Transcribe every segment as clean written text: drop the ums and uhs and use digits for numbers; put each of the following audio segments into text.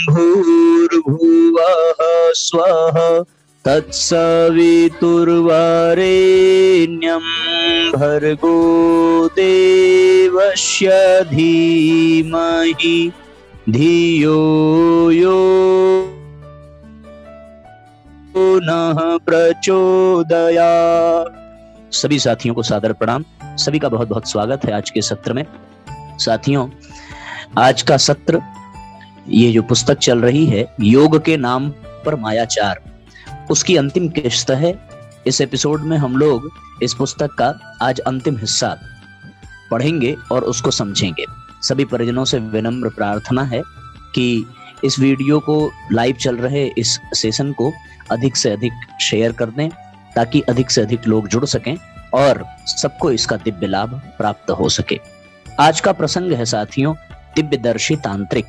भूर्भुवः स्वः तत्सवितुर्वरेण्यं भर्गो देवस्य धीमहि धियो यो नः प्रचोदयात्। सभी साथियों को सादर प्रणाम। सभी का बहुत बहुत स्वागत है आज के सत्र में। साथियों, आज का सत्र, ये जो पुस्तक चल रही है योग के नाम पर मायाचार, उसकी अंतिम किस्त है। इस एपिसोड में हम लोग इस पुस्तक का आज अंतिम हिस्सा पढ़ेंगे और उसको समझेंगे। सभी परिजनों से विनम्र प्रार्थना है कि इस वीडियो को, लाइव चल रहे इस सेशन को अधिक से अधिक शेयर कर दें ताकि अधिक से अधिक लोग जुड़ सकें और सबको इसका दिव्य लाभ प्राप्त हो सके। आज का प्रसंग है साथियों, दिव्यदर्शी तांत्रिक।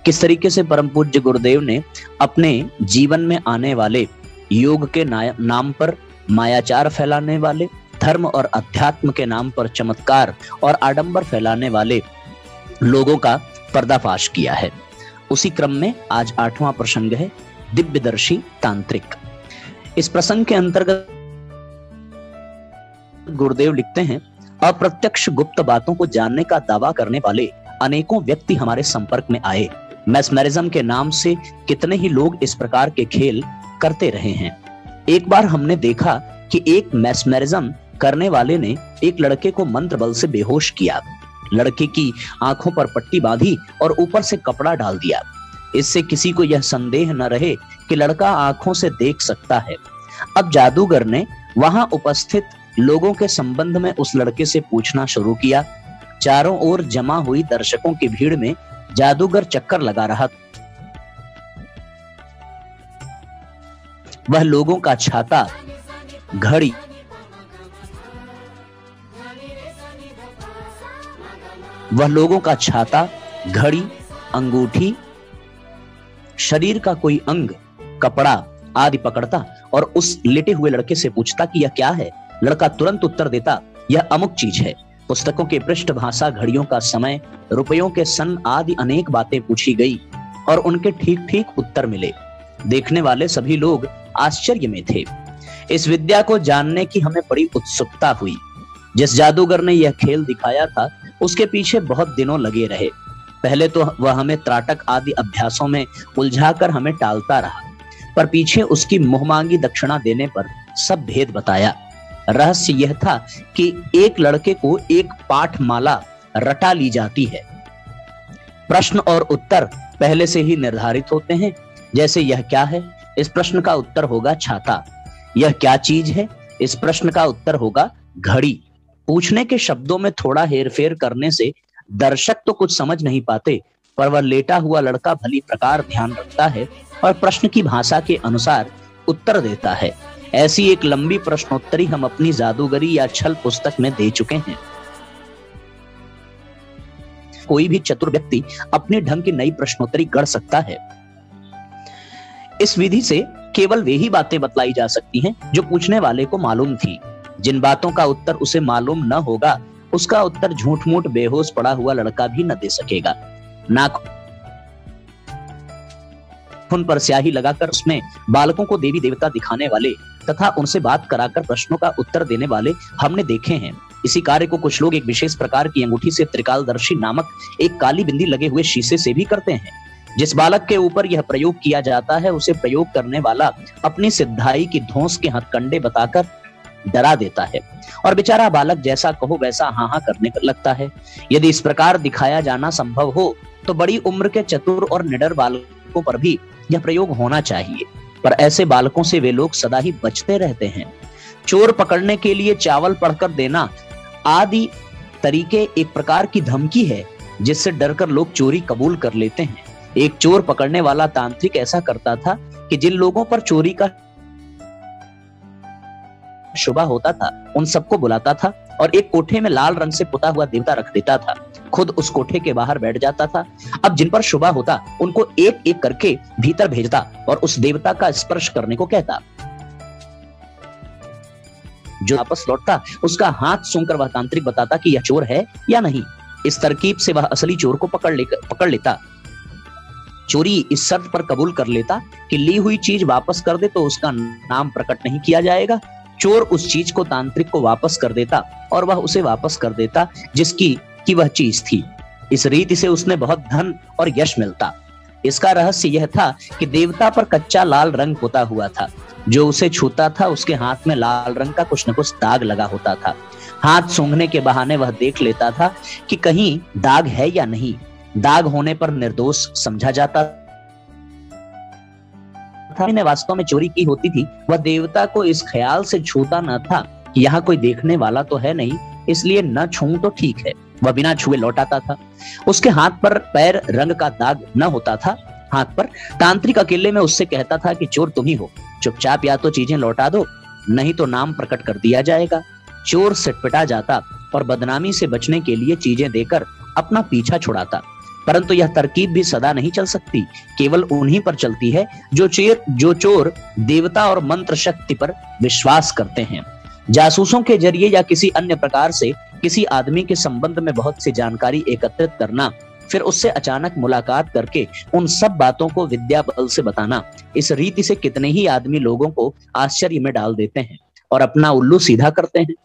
किस तरीके से परम पूज्य गुरुदेव ने अपने जीवन में आने वाले योग के नाम पर मायाचार फैलाने वाले, धर्म और अध्यात्म के नाम पर चमत्कार और आडंबर फैलाने वाले लोगों का पर्दाफाश किया है। उसी क्रम में आज 8वां प्रसंग है, दिव्यदर्शी तांत्रिक। इस प्रसंग के अंतर्गत गुरुदेव लिखते हैं, अप्रत्यक्ष गुप्त बातों को जानने का दावा करने वाले अनेकों व्यक्ति हमारे संपर्क में आए। मैस्मरिज्म के नाम से कितने ही लोग इस प्रकार के खेल करते रहे हैं। एक बार हमने देखा कि एक मैस्मरिज्म करने वाले ने एक लड़के को मंत्र बल से बेहोश किया, लड़के की आंखों पर पट्टी बांधी और ऊपर से कपड़ा डाल दिया। इससे किसी को यह संदेह न रहे कि लड़का आंखों से देख सकता है। अब जादूगर ने वहां उपस्थित लोगों के संबंध में उस लड़के से पूछना शुरू किया। चारों ओर जमा हुई दर्शकों की भीड़ में जादूगर चक्कर लगा रहा। वह लोगों का छाता, घड़ी, अंगूठी, शरीर का कोई अंग, कपड़ा आदि पकड़ता और उस लेटे हुए लड़के से पूछता कि यह क्या है। लड़का तुरंत उत्तर देता, यह अमुक चीज है। पुस्तकों के पृष्ठ भाषा, घड़ियों का समय, रुपयों के सन आदि अनेक बातें पूछी गई और उनके ठीक ठीक उत्तर मिले। देखने वाले सभी लोग आश्चर्य में थे। इस विद्या को जानने की हमें बड़ी उत्सुकता हुई। जिस जादूगर ने यह खेल दिखाया था उसके पीछे बहुत दिनों लगे रहे। पहले तो वह हमें त्राटक आदि अभ्यासों में उलझाकर हमें टालता रहा, पर पीछे उसकी मुहमांगी दक्षिणा देने पर सब भेद बताया। रहस्य यह था कि एक लड़के को एक पाठमाला रटा ली जाती है। प्रश्न और उत्तर पहले से ही निर्धारित होते हैं। जैसे यह क्या है, इस प्रश्न का उत्तर होगा छाता। यह क्या चीज है, इस प्रश्न का उत्तर होगा घड़ी। पूछने के शब्दों में थोड़ा हेरफेर करने से दर्शक तो कुछ समझ नहीं पाते, पर वह लेटा हुआ लड़का भली प्रकार ध्यान रखता है और प्रश्न की भाषा के अनुसार उत्तर देता है। ऐसी एक लंबी प्रश्नोत्तरी हम अपनी जादूगरी या छल पुस्तक में दे चुके हैं। कोई भी चतुर व्यक्ति अपने ढंग की नई प्रश्नोत्तरी गढ़ सकता है। इस विधि से केवल वे ही बातें बतलाई जा सकती हैं जो पूछने वाले को मालूम थी। जिन बातों का उत्तर उसे मालूम न होगा, उसका उत्तर झूठ मूठ बेहोश पड़ा हुआ लड़का भी न दे सकेगा। नाखून पर स्याही लगाकर उसमें बालकों को देवी देवता दिखाने वाले तथा उनसे बात कराकर प्रश्नों का उत्तर देने वाले हमने देखे हैं। इसी कार्य को कुछ लोग एक विशेष प्रकार की अंगूठी से त्रिकालदर्शी नामक एक काली बिंदी लगे हुए शीशे से भी करते हैं। जिस बालक के ऊपर यह प्रयोग किया जाता है उसे प्रयोग करने वाला अपनी सिद्धाई की धौंस के हथकंडे बताकर डरा देता है और बेचारा बालक जैसा कहो वैसा हाँ हाँ करने लगता है। यदि इस प्रकार दिखाया जाना संभव हो तो बड़ी उम्र के चतुर और निडर बालकों पर भी यह प्रयोग होना चाहिए, पर ऐसे बालकों से वे लोग सदा ही बचते रहते हैं। चोर पकड़ने के लिए चावल पढ़कर देना आदि तरीके एक प्रकार की धमकी है जिससे डरकर लोग चोरी कबूल कर लेते हैं। एक चोर पकड़ने वाला तांत्रिक ऐसा करता था कि जिन लोगों पर चोरी का शुबा होता था उन सबको बुलाता था और एक कोठे में लाल रंग से पुता हुआ देवता रख देता था। खुद उस कोठे के बाहर बैठ जाता था। अब जिन पर शुबा होता उनको एक एक करके भीतर भेजता और उस देवता का स्पर्श करने को कहता। जो वापस लौटता उसका हाथ सूंघकर वह तांत्रिक बताता कि यह चोर है या नहीं। इस तरकीब से वह असली चोर को पकड़ लेता। चोरी इस शर्त पर कबूल कर लेता कि ली हुई चीज वापस कर दे तो उसका नाम प्रकट नहीं किया जाएगा। चोर उस चीज को तांत्रिक को वापस कर देता और वह उसे वापस कर देता जिसकी की वह चीज थी। इस रीति से उसने बहुत धन और यश मिलता। इसका रहस्य यह था कि देवता पर कच्चा लाल रंग पोता हुआ था। जो उसे छूता था उसके हाथ में लाल रंग का कुछ न कुछ दाग लगा होता था। हाथ सूंघने के बहाने वह देख लेता था कि कहीं दाग है या नहीं। दाग होने पर निर्दोष समझा जाता था। ने वास्तव में चोरी की होती थी, वह देवता को इस ख्याल से छूता न था कि यहाँ कोई देखने वाला तो है नहीं, इसलिए न छूऊं तो ठीक है। वह बिना छुए लौट आता था। उसके हाथ पर पैर रंग का दाग न होता था। हाथ पर तांत्रिक अकेले में उससे कहता था कि चोर तुम ही हो, चुपचाप या तो चीजें लौटा दो, नहीं तो नाम प्रकट कर दिया जाएगा। चोर सिटपिटा जाता और बदनामी से बचने के लिए चीजें देकर अपना पीछा छुड़ाता। परंतु यह तरकीब भी सदा नहीं चल सकती, केवल उन्हीं पर चलती है जो चोर देवता और मंत्र शक्ति पर विश्वास करते हैं। जासूसों के जरिए या किसी अन्य प्रकार से किसी आदमी के संबंध में बहुत सी जानकारी एकत्रित करना, फिर उससे अचानक मुलाकात करके उन सब बातों को विद्या बल से बताना, इस रीति से कितने ही आदमी लोगों को आश्चर्य में डाल देते हैं और अपना उल्लू सीधा करते हैं।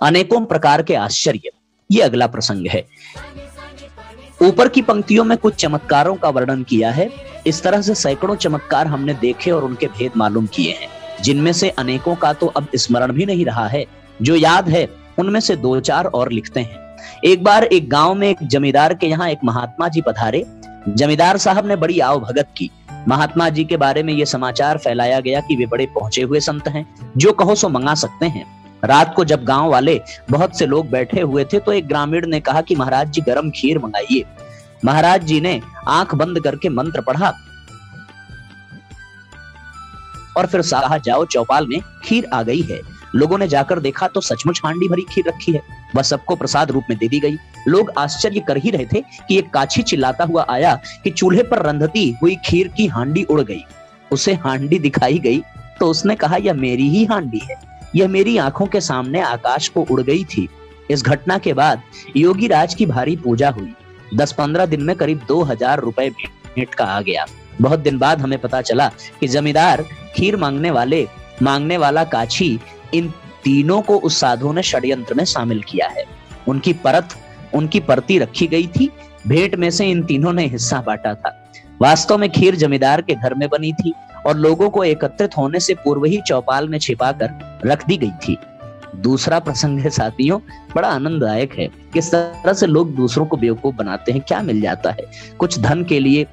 अनेकों प्रकार के आश्चर्य, ये अगला प्रसंग है। ऊपर की पंक्तियों में कुछ चमत्कारों का वर्णन किया है। इस तरह से सैकड़ों चमत्कार हमने देखे और उनके भेद मालूम किए हैं, जिनमें से अनेकों का तो अब स्मरण भी नहीं रहा है। जो याद है उनमें से दो चार और लिखते हैं। एक बार एक गांव में एक जमींदार के यहाँ एक महात्मा जी पधारे। जमींदार साहब ने बड़ी आव भगत की। महात्मा जी के बारे में यह समाचार फैलाया गया कि वे बड़े पहुंचे हुए संत हैं, जो कहो सो मंगा सकते हैं। रात को जब गांव वाले बहुत से लोग बैठे हुए थे तो एक ग्रामीण ने कहा कि महाराज जी गरम खीर मंगाइए। महाराज जी ने आंख बंद करके मंत्र पढ़ा और फिर कहा जाओ चौपाल में खीर आ गई है। लोगों ने जाकर देखा तो सचमुच हांडी भरी खीर रखी है। वह सबको प्रसाद रूप में दे दी गई। लोग आश्चर्य कर ही रहे थे कि एक काछी चिल्लाता हुआ आया कि चूल्हे पर रंधती हुई खीर की हांडी उड़ गई। उसे हांडी दिखाई गई तो उसने कहा यह मेरी ही हांडी है, यह मेरी आंखों के सामने आकाश को उड़ गई थी। इस घटना के बाद योगी राज की भारी पूजा हुई। 10-15 दिन में करीब 2000 रुपए भेंट का आ गया। बहुत दिन बाद हमें पता चला कि जमींदार, खीर मांगने वाला काछी, इन तीनों को उस साधु ने षड्यंत्र में शामिल किया है। उनकी परती रखी गई थी। भेंट में से इन तीनों ने हिस्सा बांटा था। वास्तव में खीर जमींदार के घर में बनी थी और लोगों को एकत्रित होने से पूर्व ही चौपाल में छिपाकर रख दी गई थी। दूसरा प्रसंग है साथियों, बड़ा आनंददायक है। किस तरह से लोग दूसरों को बेवकूफ बनाते हैं। क्या मिल जाता है? कुछ धन के लिए,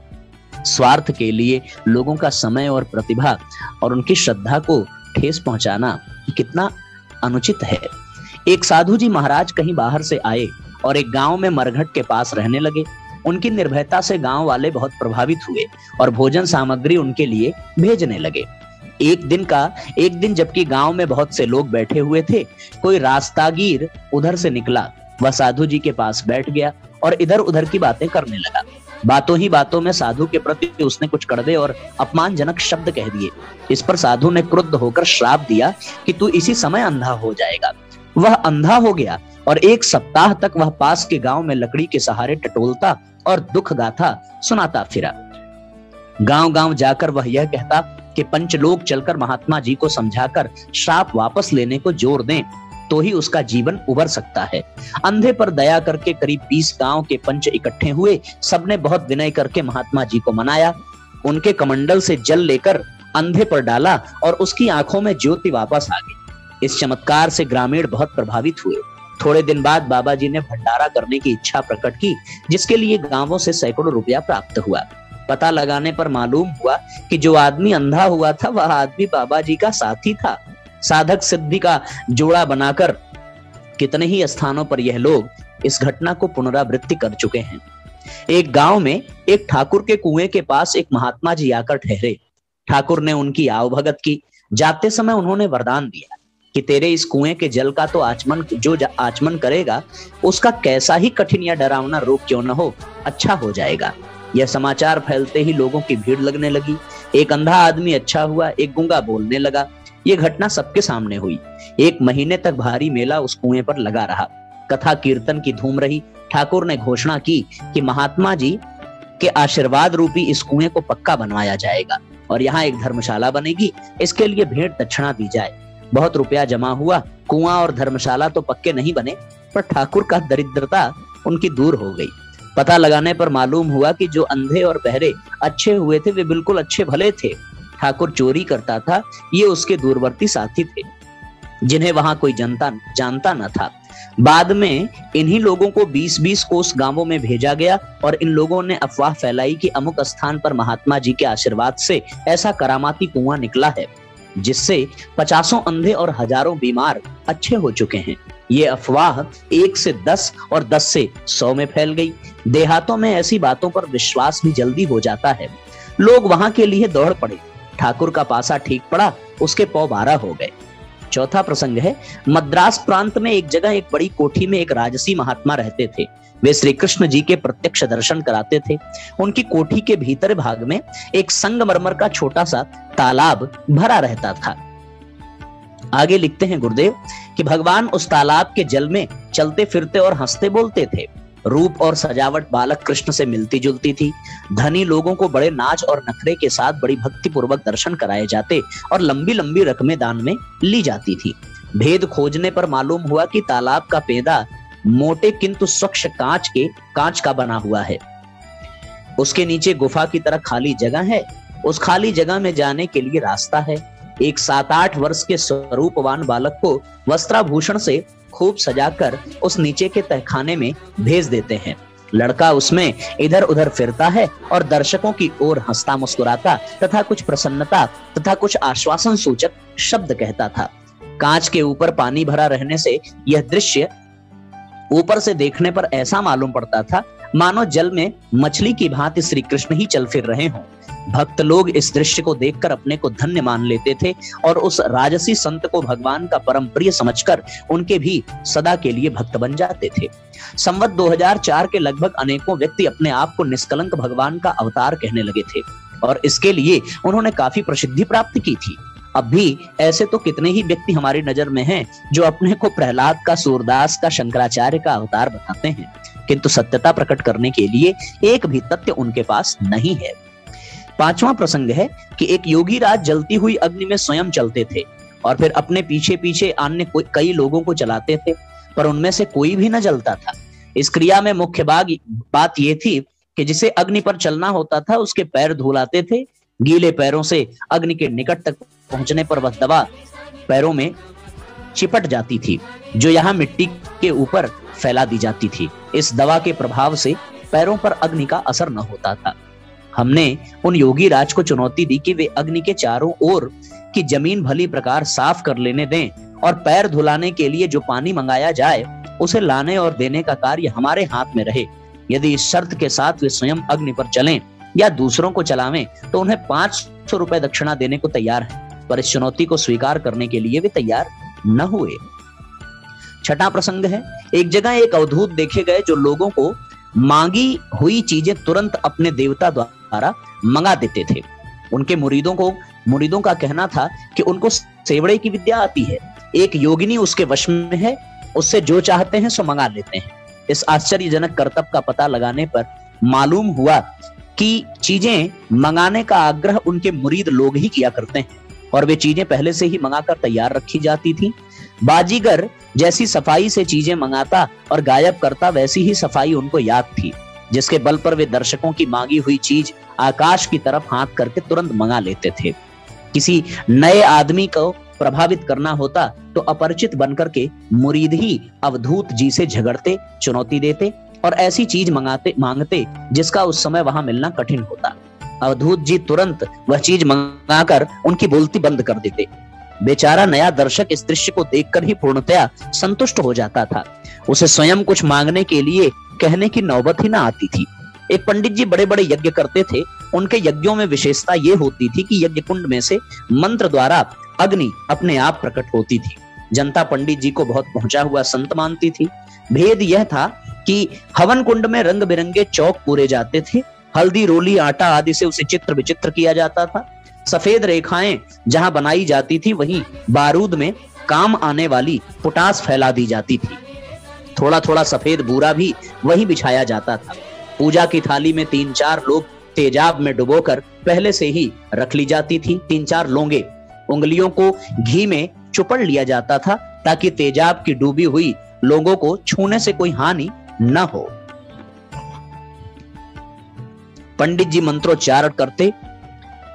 स्वार्थ के लिए लोगों का समय और प्रतिभा और उनकी श्रद्धा को ठेस पहुंचाना कितना अनुचित है। एक साधु जी महाराज कहीं बाहर से आए और एक गांव में मरघट के पास रहने लगे। उनकी निर्भयता से गांव वाले बहुत प्रभावित हुए और भोजन सामग्री उनके लिए भेजने लगे। एक दिन जबकि गांव में बहुत से लोग बैठे हुए थे, कोई रास्तागीर उधर से निकला। वह साधु जी के पास बैठ गया और इधर उधर की बातें करने लगा। बातों ही बातों में साधु के प्रति उसने कुछ कड़वे और अपमानजनक शब्द कह दिए। इस पर साधु ने क्रुद्ध होकर श्राप दिया कि तू इसी समय अंधा हो जाएगा। वह अंधा हो गया और 1 सप्ताह तक वह पास के गांव में लकड़ी के सहारे टटोलता और दुख गाथा सुनाता फिरा। गांव-गांव जाकर वह यह कहता कि पंचलोक चलकर महात्मा जी को समझाकर श्राप वापस लेने को जोर दें तो ही उसका जीवन उबर सकता है। अंधे पर दया करके करीब 20 गांव के पंच इकट्ठे हुए। सबने बहुत विनय करके महात्मा जी को मनाया। उनके कमंडल से जल लेकर अंधे पर डाला और उसकी आंखों में ज्योति वापस आ गई। इस चमत्कार से ग्रामीण बहुत प्रभावित हुए। थोड़े दिन बाद बाबा जी ने भंडारा करने की इच्छा प्रकट की, जिसके लिए गांवों से सैकड़ों रुपया प्राप्त हुआ। पता लगाने पर मालूम हुआ कि जो आदमी अंधा हुआ था वह आदमी बाबा जी का साथी था। साधक सिद्धि का जोड़ा बनाकर कितने ही स्थानों पर यह लोग इस घटना को पुनरावृत्ति कर चुके हैं। एक गांव में एक ठाकुर के कुएं के पास एक महात्मा जी आकर ठहरे। ठाकुर ने उनकी आवभगत की। जाते समय उन्होंने वरदान दिया कि तेरे इस कुएं के जल का तो आचमन करेगा, उसका कैसा ही कठिन या डरावना रोग क्यों न हो, अच्छा हो जाएगा। यह समाचार फैलते ही लोगों की भीड़ लगने लगी। एक अंधा आदमी अच्छा हुआ, एक गूंगा बोलने लगा। यह घटना सबके सामने हुई। 1 महीने तक भारी मेला उस कुएं पर लगा रहा। कथा कीर्तन की धूम रही। ठाकुर ने घोषणा की कि महात्मा जी कि आशीर्वाद रूपी इस कुएं को पक्का बनवाया जाएगा और यहाँ एक धर्मशाला बनेगी, इसके लिए भेंट दक्षिणा दी जाए। बहुत रुपया जमा हुआ, कुआं और धर्मशाला तो पक्के नहीं बने, पर ठाकुर का दरिद्रता उनकी दूर हो गई। पता लगाने पर मालूम हुआ कि जो अंधे और बहरे अच्छे हुए थे वे बिल्कुल अच्छे भले थे। ठाकुर चोरी करता था, ये उसके दूरवर्ती साथी थे जिन्हें वहां कोई जानता न था। बाद में इन्हीं लोगों को 20-20 कोस गांवों में भेजा गया और इन लोगों ने अफवाह फैलाई कि अमुक स्थान पर महात्मा जी के आशीर्वाद से ऐसा करामाती कुआं निकला है जिससे 50 अंधे और हजारों बीमार अच्छे हो चुके हैं। ये अफवाह 1 से 10 और 10 से 100 में फैल गई। देहातों में ऐसी बातों पर विश्वास भी जल्दी हो जाता है। लोग वहां के लिए दौड़ पड़े। ठाकुर का पासा ठीक पड़ा, उसके पौ 12 हो गए। चौथा प्रसंग है, मद्रास प्रांत में एक जगह एक बड़ी कोठी में एक राजसी महात्मा रहते थे। वे श्री कृष्ण जी के प्रत्यक्ष दर्शन कराते थे। उनकी कोठी के भीतर भाग में एक संगमरमर का छोटा सा तालाब भरा रहता था। आगे लिखते हैं गुरुदेव कि भगवान उस तालाब के जल में चलते फिरते और हंसते बोलते थे। रूप और सजावट बालक कृष्ण से मिलती जुलती थी। धनी लोगों को बड़े नाच और नखरे के साथ बड़ी भक्ति पूर्वक दर्शन कराए जाते और लंबी लंबी रकमें दान में ली जाती थी। भेद खोजने पर मालूम हुआ कि तालाब का पेदा मोटे किंतु स्वच्छ कांच का बना हुआ है। उसके नीचे गुफा की तरह खाली जगह है। उस खाली जगह में जाने के लिए रास्ता है। एक 7-8 वर्ष के स्वरूपवान बालक को वस्त्राभूषण से खूब सजाकर उस नीचे के तहखाने में भेज देते हैं। लड़का उसमें इधर उधर फिरता है और दर्शकों की ओर हंसता मुस्कुराता तथा कुछ प्रसन्नता तथा कुछ आश्वासन सूचक शब्द कहता था। कांच के ऊपर पानी भरा रहने से यह दृश्य ऊपर से देखने पर ऐसा मालूम पड़ता था मानो जल में मछली की भांति श्री कृष्ण ही चल फिर रहे हों। भक्त लोग इस दृश्य को देखकर अपने को धन्य मान लेते थे और उस राजसी संत को भगवान का परम प्रिय समझकर उनके भी सदा के लिए भक्त बन जाते थे। संवत 2004 के लगभग अनेकों व्यक्ति अपने आप को निष्कलंक भगवान का अवतार कहने लगे थे और इसके लिए उन्होंने काफी प्रसिद्धि प्राप्त की थी। अब भी ऐसे तो कितने ही व्यक्ति हमारी नजर में हैं जो अपने को प्रहलाद का, सूरदास का, शंकराचार्य का अवतार बताते हैं, किंतु सत्यता प्रकट करने के लिए एक भी तथ्य उनके पास नहीं है। 5वां प्रसंग है कि एक योगी राज जलती हुई अग्नि में स्वयं चलते थे और फिर अपने पीछे पीछे अन्य कई लोगों को चलाते थे, पर उनमें से कोई भी न जलता था। इस क्रिया में मुख्य बात यह थी कि जिसे अग्नि पर चलना होता था उसके पैर धुलाते थे। गीले पैरों से अग्नि के निकट तक पहुंचने पर वह दवा पैरों में चिपट जाती थी, जो यहाँ मिट्टी के ऊपर फैला दी जाती थी। इस दवा के प्रभाव से पैरों पर अग्नि का असर न होता था। हमने उन योगी राज को चुनौती दी कि वे अग्नि के चारों ओर की जमीन भली प्रकार साफ कर लेने दें और पैर धुलाने के लिए जो पानी मंगाया जाए उसे लाने और देने का कार्य हमारे हाथ में रहे। यदि इस शर्त के साथ वे स्वयं अग्नि पर चलें या दूसरों को चलावें तो उन्हें 500 रुपए दक्षिणा देने को तैयार है, पर इस चुनौती को स्वीकार करने के लिए वे तैयार न हुए। 6वां प्रसंग है, एक जगह एक अवधूत देखे गए जो लोगों को मांगी हुई चीजें तुरंत अपने देवता द्वारा मंगा देते थे। उनके मुरीदों का कहना था कि उनको सेवड़े की विद्या आती है। एक योगिनी उसके वश में है, उससे जो चाहते हैं सो मंगा लेते हैं। इस आश्चर्यजनक करतब का पता लगाने पर मालूम हुआ कि चीजें मंगाने का आग्रह उनके मुरीद लोग ही किया करते हैं और वे चीजें पहले से ही मंगाकर तैयार रखी जाती थी। बाजीगर जैसी सफाई से चीजें मंगाता और गायब करता वैसी ही सफाई उनको याद थी, जिसके बल पर वे दर्शकों की मांगी हुई चीज आकाश की तरफ हाथ करके तुरंत मंगा लेते थे। किसी नए आदमी को प्रभावित करना होता तो अपरिचित बनकर के मुरीद ही अवधूत जी से झगड़ते, चुनौती देते और ऐसी चीज मांगते जिसका उस समय वहां मिलना कठिन होता। अवधूत जी तुरंत वह चीज मंगाकर उनकी बोलती बंद कर देते। बेचारा नया दर्शक इस दृश्य को देखकर ही पूर्णतया संतुष्ट हो जाता था। उसे स्वयं कुछ मांगने के लिए कहने की नौबत ही ना आती थी। एक पंडित जी बड़े बड़े यज्ञ करते थे। उनके यज्ञों में विशेषता ये होती थी कि यज्ञ कुंड में से मंत्र द्वारा अग्नि अपने आप प्रकट होती थी। जनता पंडित जी को बहुत पहुंचा हुआ संत मानती थी। भेद यह था कि हवन कुंड में रंग बिरंगे चौक पूरे जाते थे। हल्दी, रोली, आटा आदि से उसे चित्र विचित्र किया जाता था। सफेद रेखाएं जहां बनाई जाती थी वहीं बारूद में काम आने वाली पोटास फैला दी जाती थी। थोड़ा थोड़ा सफेद बूरा भी वहीं बिछाया जाता था। पूजा की थाली में 3-4 लोग तेजाब में डुबोकर पहले से ही रख ली जाती थी। 3-4 लौंगे, उंगलियों को घी में चुपड़ लिया जाता था ताकि तेजाब की डूबी हुई लोगों को छूने से कोई हानि न हो। पंडित जी मंत्रोच्चारण करते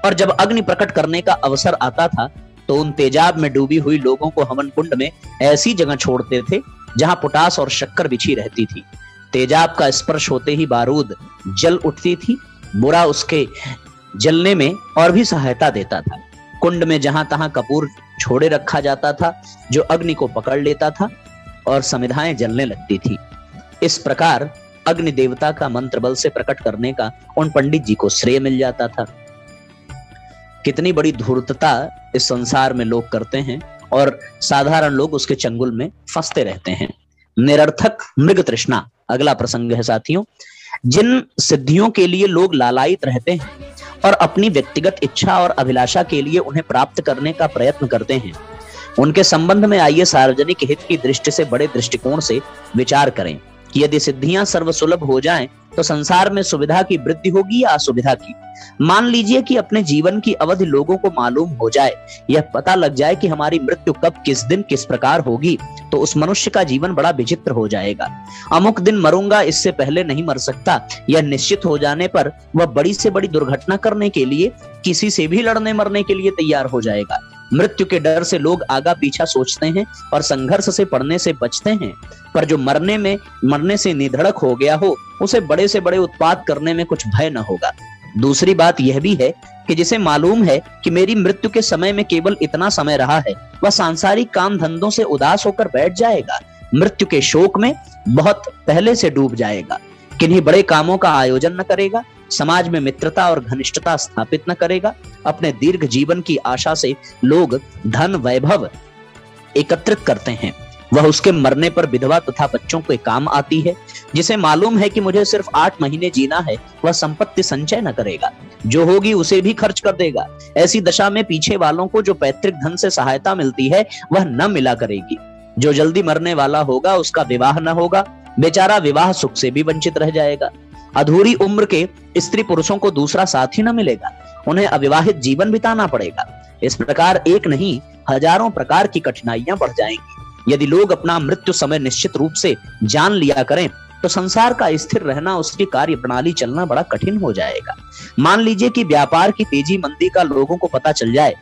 और जब अग्नि प्रकट करने का अवसर आता था तो उन तेजाब में डूबी हुई लोगों को हवन कुंड में ऐसी जगह छोड़ते थे जहां पोटास और शक्कर बिछी रहती थी। तेजाब का स्पर्श होते ही बारूद जल उठती थी। बुरा उसके जलने में और भी सहायता देता था। कुंड में जहां तहां कपूर छोड़े रखा जाता था जो अग्नि को पकड़ लेता था और समिधाएं जलने लगती थी। इस प्रकार अग्नि देवता का मंत्र बल से प्रकट करने का उन पंडित जी को श्रेय मिल जाता था। कितनी बड़ी धूर्तता इस संसार में लोग करते हैं और साधारण लोग उसके चंगुल में फंसते रहते हैं। निरर्थक मृग तृष्णा अगला प्रसंग है साथियों। जिन सिद्धियों के लिए लोग लालायित रहते हैं और अपनी व्यक्तिगत इच्छा और अभिलाषा के लिए उन्हें प्राप्त करने का प्रयत्न करते हैं, उनके संबंध में आइए सार्वजनिक हित की दृष्टि से बड़े दृष्टिकोण से विचार करें कि यदि सिद्धियां सर्वसुलभ हो जाएं तो संसार में सुविधा की वृद्धि होगी या असुविधा की। मान लीजिए कि अपने जीवन की अवधि लोगों को मालूम हो जाए, यह पता लग जाए कि हमारी मृत्यु कब, किस दिन, किस प्रकार होगी, तो उस मनुष्य का जीवन बड़ा विचित्र हो जाएगा। अमुक दिन मरूंगा, इससे पहले नहीं मर सकता, यह निश्चित हो जाने पर वह बड़ी से बड़ी दुर्घटना करने के लिए किसी से भी लड़ने मरने के लिए तैयार हो जाएगा। मृत्यु के डर से लोग आगा पीछा सोचते हैं और संघर्ष से पड़ने से बचते हैं, पर जो मरने से निधड़क हो गया हो उसे बड़े से बड़े उत्पात करने में कुछ भय न होगा। दूसरी बात यह भी है कि जिसे मालूम है कि मेरी मृत्यु के समय में केवल इतना समय रहा है, वह सांसारिक काम धंधों से उदास होकर बैठ जाएगा, मृत्यु के शोक में बहुत पहले से डूब जाएगा, किन्हीं बड़े कामों का आयोजन न करेगा, समाज में मित्रता और घनिष्ठता स्थापित न करेगा। अपने दीर्घ जीवन की आशा से लोग धन वैभव एकत्रित करते हैं, वह उसके मरने पर विधवा तथा बच्चों के काम आती है। जिसे मालूम है कि मुझे सिर्फ 8 महीने जीना है, वह संपत्ति संचय न करेगा, जो होगी उसे भी खर्च कर देगा। ऐसी दशा में पीछे वालों को जो पैतृक धन से सहायता मिलती है वह न मिला करेगी। जो जल्दी मरने वाला होगा उसका विवाह न होगा, बेचारा विवाह सुख से भी वंचित रह जाएगा। अधूरी उम्र के स्त्री पुरुषों को दूसरा साथी न मिलेगा, उन्हें अविवाहित जीवन बिताना पड़ेगा। इस प्रकार एक नहीं हजारों प्रकार की कठिनाइयां बढ़ जाएंगी। यदि लोग अपना मृत्यु समय निश्चित रूप से जान लिया करें तो संसार का स्थिर रहना, उसकी कार्य प्रणाली चलना बड़ा कठिन हो जाएगा। मान लीजिए कि व्यापार की तेजी मंदी का लोगों को पता चल जाए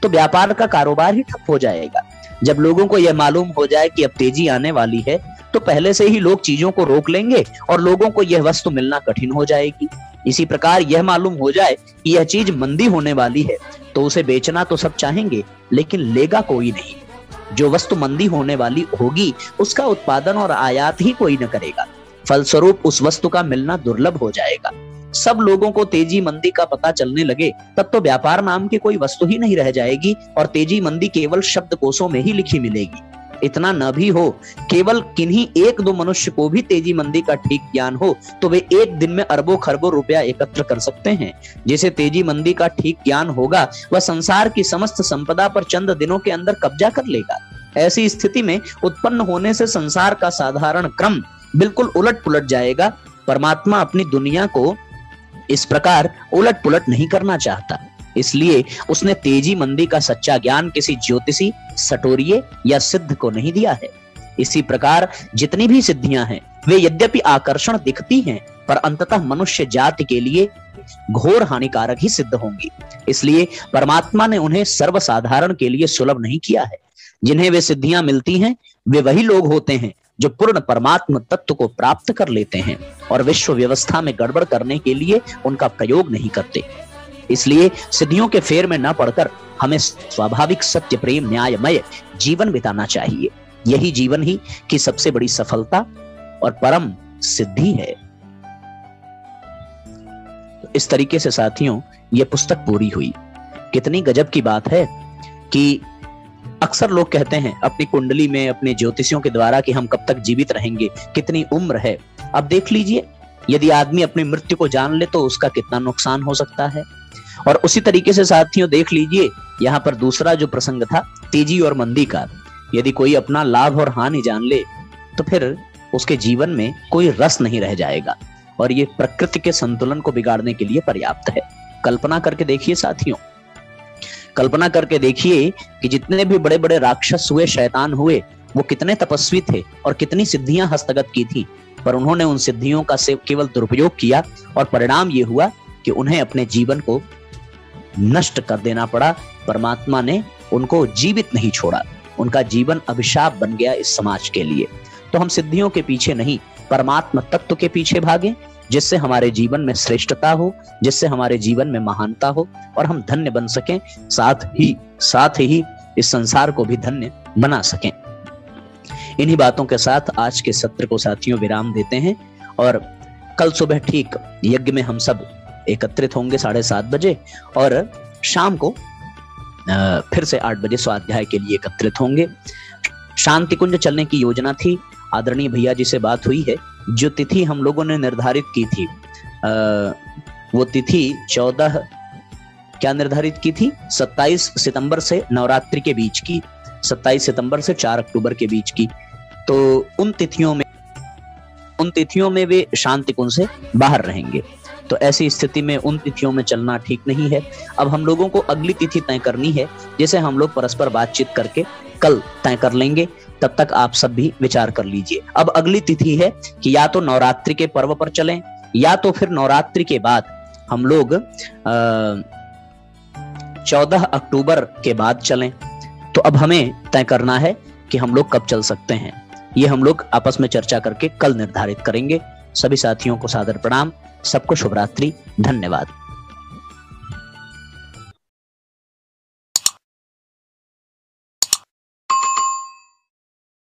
तो व्यापार का कारोबार ही ठप हो जाएगा। जब लोगों को यह मालूम हो जाए कि अब तेजी आने वाली है तो पहले से ही लोग चीजों को रोक लेंगे और लोगों को यह वस्तु मिलना कठिन हो जाएगी। इसी प्रकार यह मालूम हो जाए कि यह चीज मंदी होने वाली है तो उसे बेचना तो सब चाहेंगे लेकिन लेगा कोई नहीं। जो वस्तु मंदी होने वाली होगी उसका उत्पादन और आयात ही कोई न करेगा, फलस्वरूप उस वस्तु का मिलना दुर्लभ हो जाएगा। सब लोगों को तेजी मंदी का पता चलने लगे तब तो व्यापार नाम की कोई वस्तु ही नहीं रह जाएगी और तेजी मंदी केवल शब्दकोशों में ही लिखी मिलेगी। इतना न भी हो, केवल किन्हीं 1-2 मनुष्य को भी तेजी मंदी का ठीक ज्ञान हो तो वे एक दिन में अरबों खरबों रुपया एकत्र कर सकते हैं। जिसे तेजी मंदी का ठीक ज्ञान होगा वह संसार की समस्त संपदा पर चंद दिनों के अंदर कब्जा कर लेगा। ऐसी स्थिति में उत्पन्न होने से संसार का साधारण क्रम बिल्कुल उलट पुलट जाएगा। परमात्मा अपनी दुनिया को इस प्रकार उलट पुलट नहीं करना चाहता, इसलिए उसने तेजी मंदी का सच्चा ज्ञान किसी ज्योतिषी, सटोरिये या सिद्ध को नहीं दिया है। इसी प्रकार जितनी भी सिद्धियां हैं वे यद्यपि आकर्षण दिखती हैं पर अंततः मनुष्य जाति के लिए घोर हानिकारक ही सिद्ध होंगी। इसलिए परमात्मा ने उन्हें सर्वसाधारण के लिए सुलभ नहीं किया है। जिन्हें वे सिद्धियां मिलती हैं वे वही लोग होते हैं जो पूर्ण परमात्म तत्व को प्राप्त कर लेते हैं और विश्व व्यवस्था में गड़बड़ करने के लिए उनका प्रयोग नहीं करते। इसलिए सिद्धियों के फेर में न पड़कर हमें स्वाभाविक सत्य, प्रेम, न्यायमय जीवन बिताना चाहिए। यही जीवन ही की सबसे बड़ी सफलता और परम सिद्धि है। तो इस तरीके से साथियों यह पुस्तक पूरी हुई। कितनी गजब की बात है कि अक्सर लोग कहते हैं अपनी कुंडली में, अपने ज्योतिषियों के द्वारा कि हम कब तक जीवित रहेंगे, कितनी उम्र है। अब देख लीजिए, यदि आदमी अपनी मृत्यु को जान ले तो उसका कितना नुकसान हो सकता है। और उसी तरीके से साथियों देख लीजिए, यहाँ पर दूसरा जो प्रसंग था तेजी और मंदी का, यदि कोई अपना लाभ और हानि जान ले तो फिर उसके जीवन में कोई रस नहीं रह जाएगा। और ये प्रकृति के संतुलन को बिगाड़ने के लिए पर्याप्त है। कल्पना करके देखिए साथियों, कल्पना करके देखिए कि जितने भी बड़े बड़े राक्षस हुए, शैतान हुए, वो कितने तपस्वी थे और कितनी सिद्धियां हस्तगत की थी, पर उन्होंने उन सिद्धियों का केवल दुरुपयोग किया और परिणाम ये हुआ कि उन्हें अपने जीवन को नष्ट कर देना पड़ा। परमात्मा ने उनको जीवित नहीं छोड़ा, उनका जीवन अभिशाप बन गया इस समाज के लिए। तो हम सिद्धियों के पीछे नहीं, परमात्मा तत्व के पीछे भागें, जिससे हमारे जीवन में श्रेष्ठता हो, जिससे हमारे जीवन में महानता हो और हम धन्य बन सकें, साथ ही इस संसार को भी धन्य बना सकें। इन्हीं बातों के साथ आज के सत्र को साथियों विराम देते हैं और कल सुबह ठीक यज्ञ में हम सब एकत्रित होंगे 7:30 बजे और शाम को फिर से 8 बजे स्वाध्याय के लिए एकत्रित होंगे। शांति कुंज चलने की योजना थी, आदरणीय भैया जी से बात हुई है। जो तिथि हम लोगों ने निर्धारित की थी वो तिथि 14 क्या निर्धारित की थी, 27 सितंबर से नवरात्रि के बीच की, 27 सितंबर से 4 अक्टूबर के बीच की। तो उन तिथियों में वे शांति कुंज से बाहर रहेंगे। तो ऐसी स्थिति में उन तिथियों में चलना ठीक नहीं है। अब हम लोगों को अगली तिथि तय करनी है, जिसे हम लोग परस्पर बातचीत करके कल तय कर लेंगे। तब तक आप सब भी विचार कर लीजिए। अब अगली तिथि है कि या तो नवरात्रि के पर्व पर चलें या तो फिर नवरात्रि के बाद हम लोग 14 अक्टूबर के बाद चलें। तो अब हमें तय करना है कि हम लोग कब चल सकते हैं। ये हम लोग आपस में चर्चा करके कल निर्धारित करेंगे। सभी साथियों को सादर प्रणाम, सबको शुभ रात्रि, धन्यवाद।